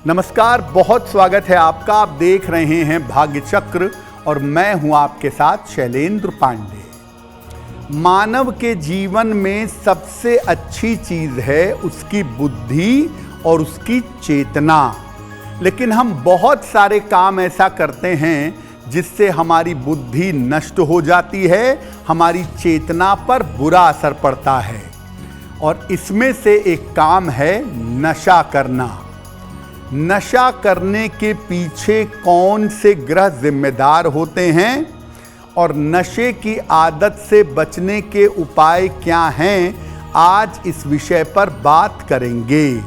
नमस्कार, बहुत स्वागत है आपका। आप देख रहे हैं भाग्य चक्र और मैं हूं आपके साथ शैलेंद्र पांडे। मानव के जीवन में सबसे अच्छी चीज है उसकी बुद्धि और उसकी चेतना, लेकिन हम बहुत सारे काम ऐसा करते हैं जिससे हमारी बुद्धि नष्ट हो जाती है, हमारी चेतना पर बुरा असर पड़ता है। और इसमें से एक काम है नशा करना। नशा करने के पीछे कौन से ग्रह जिम्मेदार होते हैं और नशे की आदत से बचने के उपाय क्या हैं, आज इस विषय पर बात करेंगे।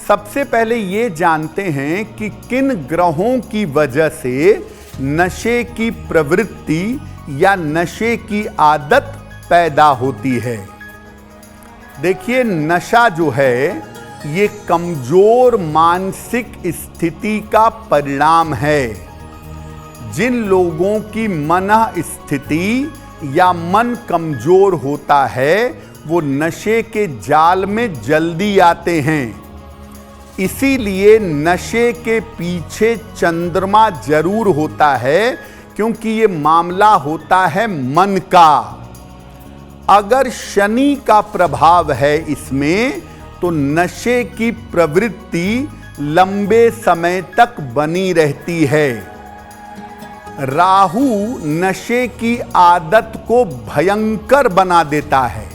सबसे पहले ये जानते हैं कि किन ग्रहों की वजह से नशे की प्रवृत्ति या नशे की आदत पैदा होती है। देखिए, नशा जो है ये कमजोर मानसिक स्थिति का परिणाम है। जिन लोगों की मन स्थिति या मन कमजोर होता है वो नशे के जाल में जल्दी आते हैं। इसीलिए नशे के पीछे चंद्रमा जरूर होता है, क्योंकि ये मामला होता है मन का। अगर शनि का प्रभाव है इसमें तो नशे की प्रवृत्ति लंबे समय तक बनी रहती है। राहु नशे की आदत को भयंकर बना देता है।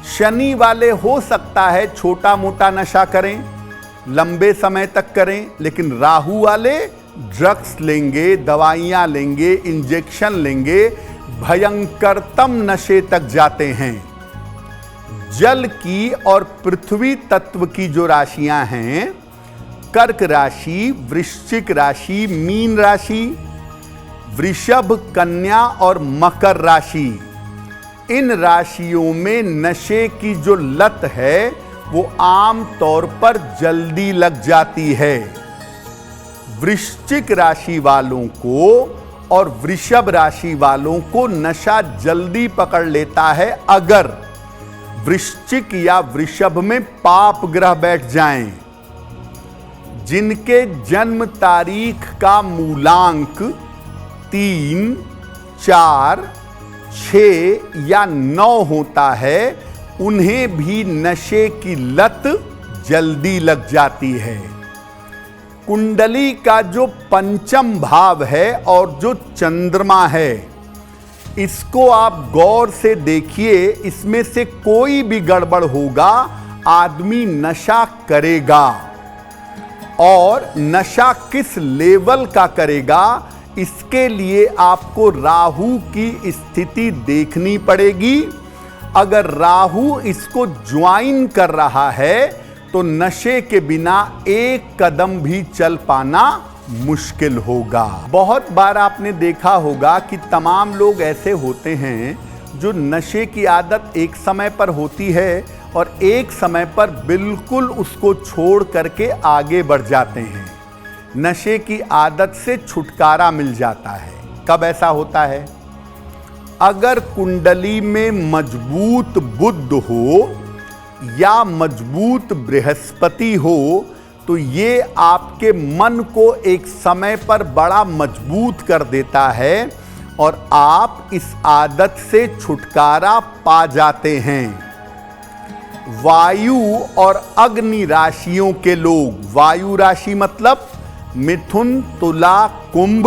शनि वाले हो सकता है छोटा मोटा नशा करें, लंबे समय तक करें, लेकिन राहु वाले ड्रग्स लेंगे, दवाइयां लेंगे, इंजेक्शन लेंगे, भयंकरतम नशे तक जाते हैं। जल की और पृथ्वी तत्व की जो राशियां हैं, कर्क राशि, वृश्चिक राशि, मीन राशि, वृषभ, कन्या और मकर राशि, इन राशियों में नशे की जो लत है वो आम तौर पर जल्दी लग जाती है। वृश्चिक राशि वालों को और वृषभ राशि वालों को नशा जल्दी पकड़ लेता है अगर वृश्चिक या वृषभ में पाप ग्रह बैठ जाएं। जिनके जन्म तारीख का मूलांक 3, 4, 6 या 9 होता है, उन्हें भी नशे की लत जल्दी लग जाती है। कुंडली का जो पंचम भाव है और जो चंद्रमा है, इसको आप गौर से देखिए। इसमें से कोई भी गड़बड़ होगा, आदमी नशा करेगा। और नशा किस लेवल का करेगा, इसके लिए आपको राहु की स्थिति देखनी पड़ेगी। अगर राहु इसको ज्वाइन कर रहा है तो नशे के बिना एक कदम भी चल पाना मुश्किल होगा। बहुत बार आपने देखा होगा कि तमाम लोग ऐसे होते हैं जो नशे की आदत एक समय पर होती है और एक समय पर बिल्कुल उसको छोड़ करके आगे बढ़ जाते हैं। नशे की आदत से छुटकारा मिल जाता है। कब ऐसा होता है? अगर कुंडली में मजबूत बुध हो या मजबूत बृहस्पति हो तो ये आपके मन को एक समय पर बड़ा मजबूत कर देता है और आप इस आदत से छुटकारा पा जाते हैं। वायु और अग्नि राशियों के लोग, वायु राशि मतलब मिथुन, तुला, कुंभ,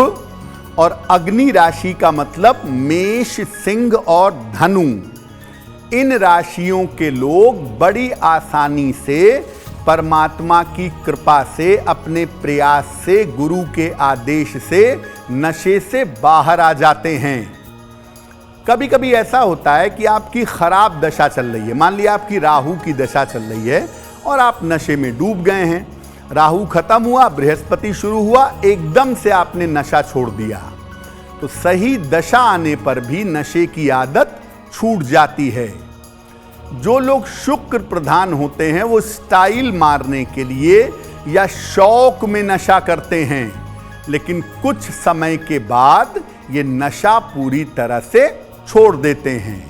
और अग्नि राशि का मतलब मेष, सिंह और धनु, इन राशियों के लोग बड़ी आसानी से परमात्मा की कृपा से, अपने प्रयास से, गुरु के आदेश से नशे से बाहर आ जाते हैं। कभी कभी ऐसा होता है कि आपकी खराब दशा चल रही है, मान लिया आपकी राहु की दशा चल रही है और आप नशे में डूब गए हैं। राहु खत्म हुआ, बृहस्पति शुरू हुआ, एकदम से आपने नशा छोड़ दिया तो सही दशा आने पर भी नशे की आदत छूट जाती है। जो लोग शुक्र प्रधान होते हैं वो स्टाइल मारने के लिए या शौक में नशा करते हैं, लेकिन कुछ समय के बाद ये नशा पूरी तरह से छोड़ देते हैं।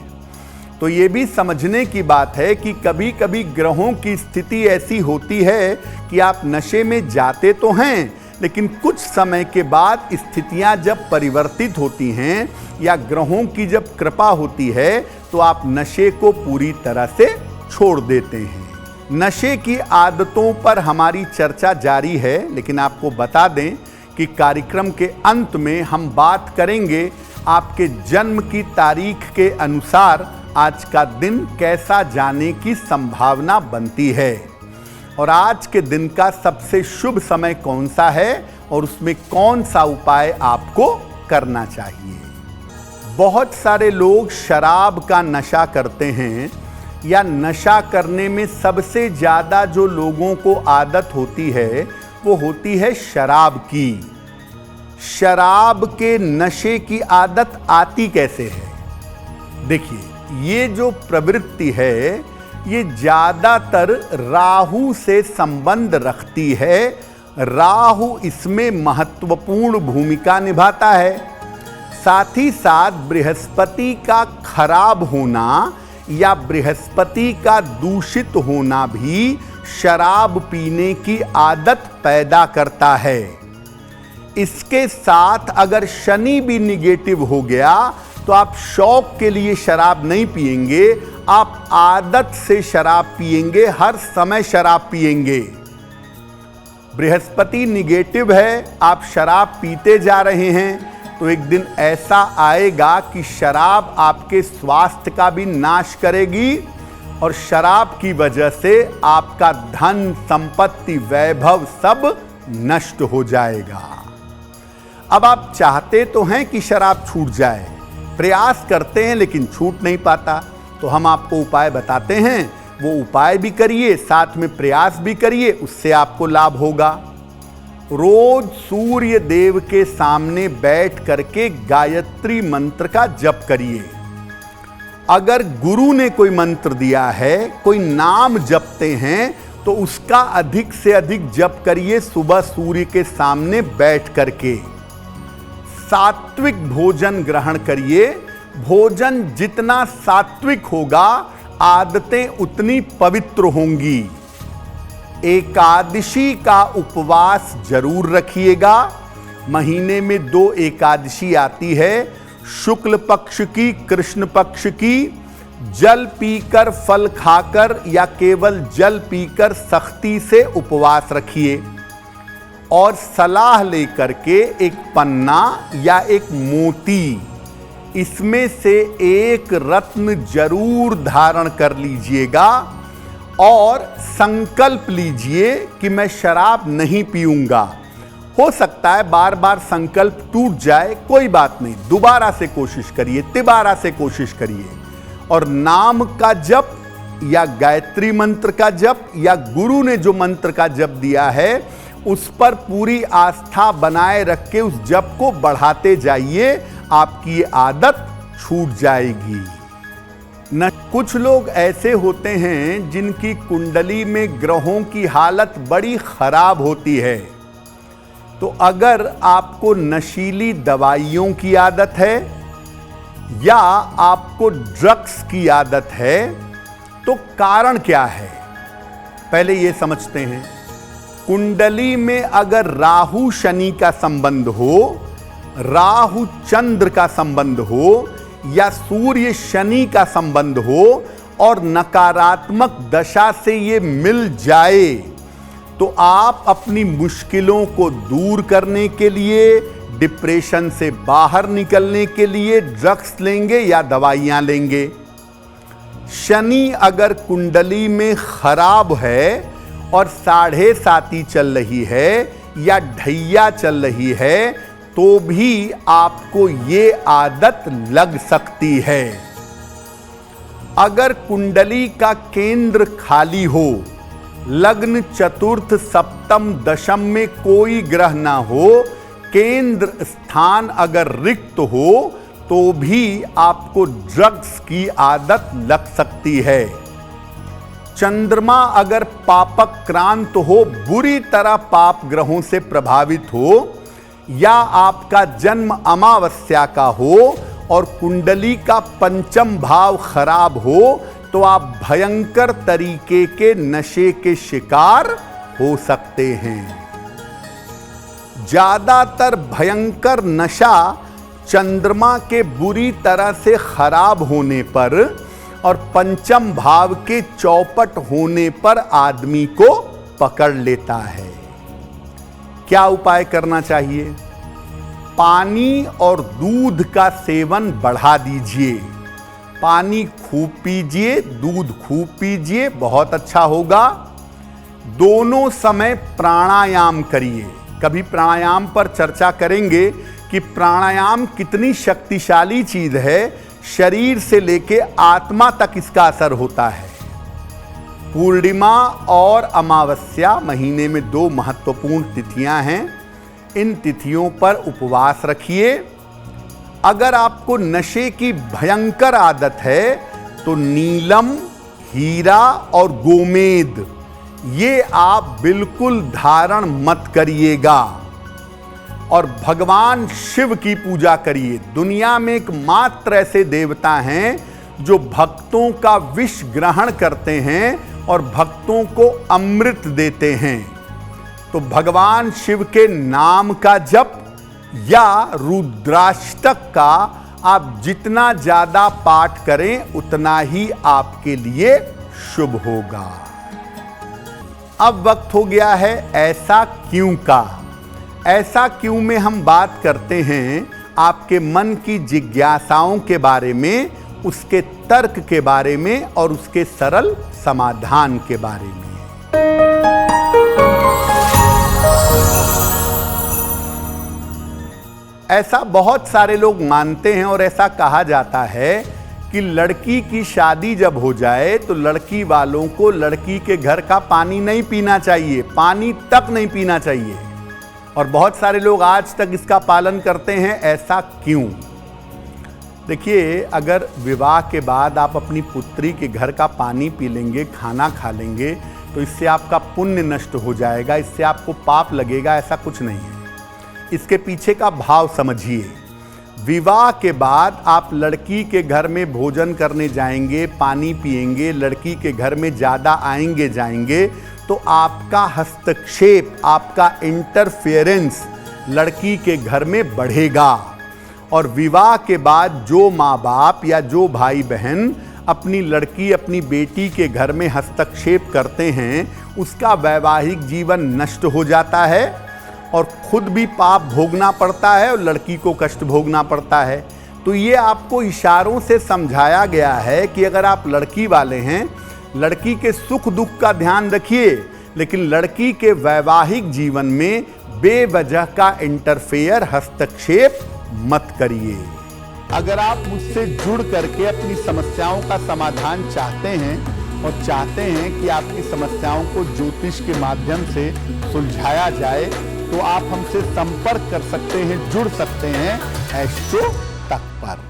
तो ये भी समझने की बात है कि कभी कभी ग्रहों की स्थिति ऐसी होती है कि आप नशे में जाते तो हैं, लेकिन कुछ समय के बाद स्थितियां जब परिवर्तित होती हैं या ग्रहों की जब कृपा होती है तो आप नशे को पूरी तरह से छोड़ देते हैं। नशे की आदतों पर हमारी चर्चा जारी है, लेकिन आपको बता दें कि कार्यक्रम के अंत में हम बात करेंगे आपके जन्म की तारीख के अनुसार आज का दिन कैसा जाने की संभावना बनती है और आज के दिन का सबसे शुभ समय कौन सा है और उसमें कौन सा उपाय आपको करना चाहिए। बहुत सारे लोग शराब का नशा करते हैं या नशा करने में सबसे ज़्यादा जो लोगों को आदत होती है वो होती है शराब की। शराब के नशे की आदत आती कैसे है? देखिए, ये जो प्रवृत्ति है ये ज़्यादातर राहु से संबंध रखती है। राहु इसमें महत्वपूर्ण भूमिका निभाता है। साथ ही साथ बृहस्पति का खराब होना या बृहस्पति का दूषित होना भी शराब पीने की आदत पैदा करता है। इसके साथ अगर शनि भी निगेटिव हो गया तो आप शौक के लिए शराब नहीं पिएंगे, आप आदत से शराब पिएंगे, हर समय शराब पिएंगे। बृहस्पति निगेटिव है, आप शराब पीते जा रहे हैं तो एक दिन ऐसा आएगा कि शराब आपके स्वास्थ्य का भी नाश करेगी और शराब की वजह से आपका धन, संपत्ति, वैभव सब नष्ट हो जाएगा। अब आप चाहते तो हैं कि शराब छूट जाए, प्रयास करते हैं लेकिन छूट नहीं पाता, तो हम आपको उपाय बताते हैं, वो उपाय भी करिए, साथ में प्रयास भी करिए, उससे आपको लाभ होगा। रोज सूर्य देव के सामने बैठ करके गायत्री मंत्र का जप करिए। अगर गुरु ने कोई मंत्र दिया है, कोई नाम जपते हैं तो उसका अधिक से अधिक जप करिए सुबह सूर्य के सामने बैठ करके। सात्विक भोजन ग्रहण करिए। भोजन जितना सात्विक होगा आदतें उतनी पवित्र होंगी। एकादशी का उपवास जरूर रखिएगा। महीने में 2 एकादशी आती है, शुक्ल पक्ष की, कृष्ण पक्ष की। जल पीकर, फल खाकर या केवल जल पीकर सख्ती से उपवास रखिए और सलाह लेकर के एक पन्ना या एक मोती, इसमें से एक रत्न जरूर धारण कर लीजिएगा और संकल्प लीजिए कि मैं शराब नहीं पीऊंगा। हो सकता है बार बार संकल्प टूट जाए, कोई बात नहीं, दोबारा से कोशिश करिए, तिबारा से कोशिश करिए और नाम का जप या गायत्री मंत्र का जप या गुरु ने जो मंत्र का जप दिया है उस पर पूरी आस्था बनाए रख के उस जप को बढ़ाते जाइए, आपकी ये आदत छूट जाएगी। न कुछ लोग ऐसे होते हैं जिनकी कुंडली में ग्रहों की हालत बड़ी खराब होती है, तो अगर आपको नशीली दवाइयों की आदत है या आपको ड्रग्स की आदत है तो कारण क्या है, पहले ये समझते हैं। कुंडली में अगर राहु शनि का संबंध हो, राहु चंद्र का संबंध हो या सूर्य शनि का संबंध हो और नकारात्मक दशा से ये मिल जाए तो आप अपनी मुश्किलों को दूर करने के लिए, डिप्रेशन से बाहर निकलने के लिए ड्रग्स लेंगे या दवाइयां लेंगे। शनि अगर कुंडली में खराब है और 7.5 चल रही है या ढैया चल रही है तो भी आपको ये आदत लग सकती है। अगर कुंडली का केंद्र खाली हो, लग्न, चतुर्थ, सप्तम, दशम में कोई ग्रह ना हो, केंद्र स्थान अगर रिक्त हो तो भी आपको ड्रग्स की आदत लग सकती है। चंद्रमा अगर पापक्रांत हो, बुरी तरह पाप ग्रहों से प्रभावित हो या आपका जन्म अमावस्या का हो और कुंडली का पंचम भाव खराब हो तो आप भयंकर तरीके के नशे के शिकार हो सकते हैं। ज्यादातर भयंकर नशा चंद्रमा के बुरी तरह से खराब होने पर और पंचम भाव के चौपट होने पर आदमी को पकड़ लेता है। क्या उपाय करना चाहिए? पानी और दूध का सेवन बढ़ा दीजिए। पानी खूब पीजिए, दूध खूब पीजिए, बहुत अच्छा होगा। दोनों समय प्राणायाम करिए। कभी प्राणायाम पर चर्चा करेंगे कि प्राणायाम कितनी शक्तिशाली चीज है, शरीर से लेके आत्मा तक इसका असर होता है। पूर्णिमा और अमावस्या महीने में 2 महत्वपूर्ण तिथियां हैं। इन तिथियों पर उपवास रखिए। अगर आपको नशे की भयंकर आदत है तो नीलम, हीरा और गोमेद ये आप बिल्कुल धारण मत करिएगा। और भगवान शिव की पूजा करिए। दुनिया में एकमात्र ऐसे देवता हैं जो भक्तों का विष ग्रहण करते हैं और भक्तों को अमृत देते हैं। तो भगवान शिव के नाम का जप या रुद्राष्टक का आप जितना ज्यादा पाठ करें उतना ही आपके लिए शुभ होगा। अब वक्त हो गया है ऐसा क्यों का। ऐसा क्यों में हम बात करते हैं आपके मन की जिज्ञासाओं के बारे में, उसके तर्क के बारे में और उसके सरल समाधान के बारे में। ऐसा बहुत सारे लोग मानते हैं और ऐसा कहा जाता है कि लड़की की शादी जब हो जाए तो लड़की वालों को लड़की के घर का पानी नहीं पीना चाहिए, पानी तक नहीं पीना चाहिए। और बहुत सारे लोग आज तक इसका पालन करते हैं। ऐसा क्यों? देखिए, अगर विवाह के बाद आप अपनी पुत्री के घर का पानी पी लेंगे, खाना खा लेंगे, तो इससे आपका पुण्य नष्ट हो जाएगा, इससे आपको पाप लगेगा, ऐसा कुछ नहीं है। इसके पीछे का भाव समझिए। विवाह के बाद आप लड़की के घर में भोजन करने जाएंगे, पानी पिएंगे, लड़की के घर में ज़्यादा आएंगे जाएंगे, तो आपका हस्तक्षेप, आपका इंटरफेरेंस लड़की के घर में बढ़ेगा। और विवाह के बाद जो माँ बाप या जो भाई बहन अपनी लड़की, अपनी बेटी के घर में हस्तक्षेप करते हैं, उसका वैवाहिक जीवन नष्ट हो जाता है और खुद भी पाप भोगना पड़ता है और लड़की को कष्ट भोगना पड़ता है। तो ये आपको इशारों से समझाया गया है कि अगर आप लड़की वाले हैं, लड़की के सुख दुख का ध्यान रखिए, लेकिन लड़की के वैवाहिक जीवन में बेवजह का इंटरफेयर, हस्तक्षेप मत करिए। अगर आप मुझसे जुड़ करके अपनी समस्याओं का समाधान चाहते हैं और चाहते हैं कि आपकी समस्याओं को ज्योतिष के माध्यम से सुलझाया जाए, तो आप हमसे संपर्क कर सकते हैं, जुड़ सकते हैं एस्ट्रो तक पर।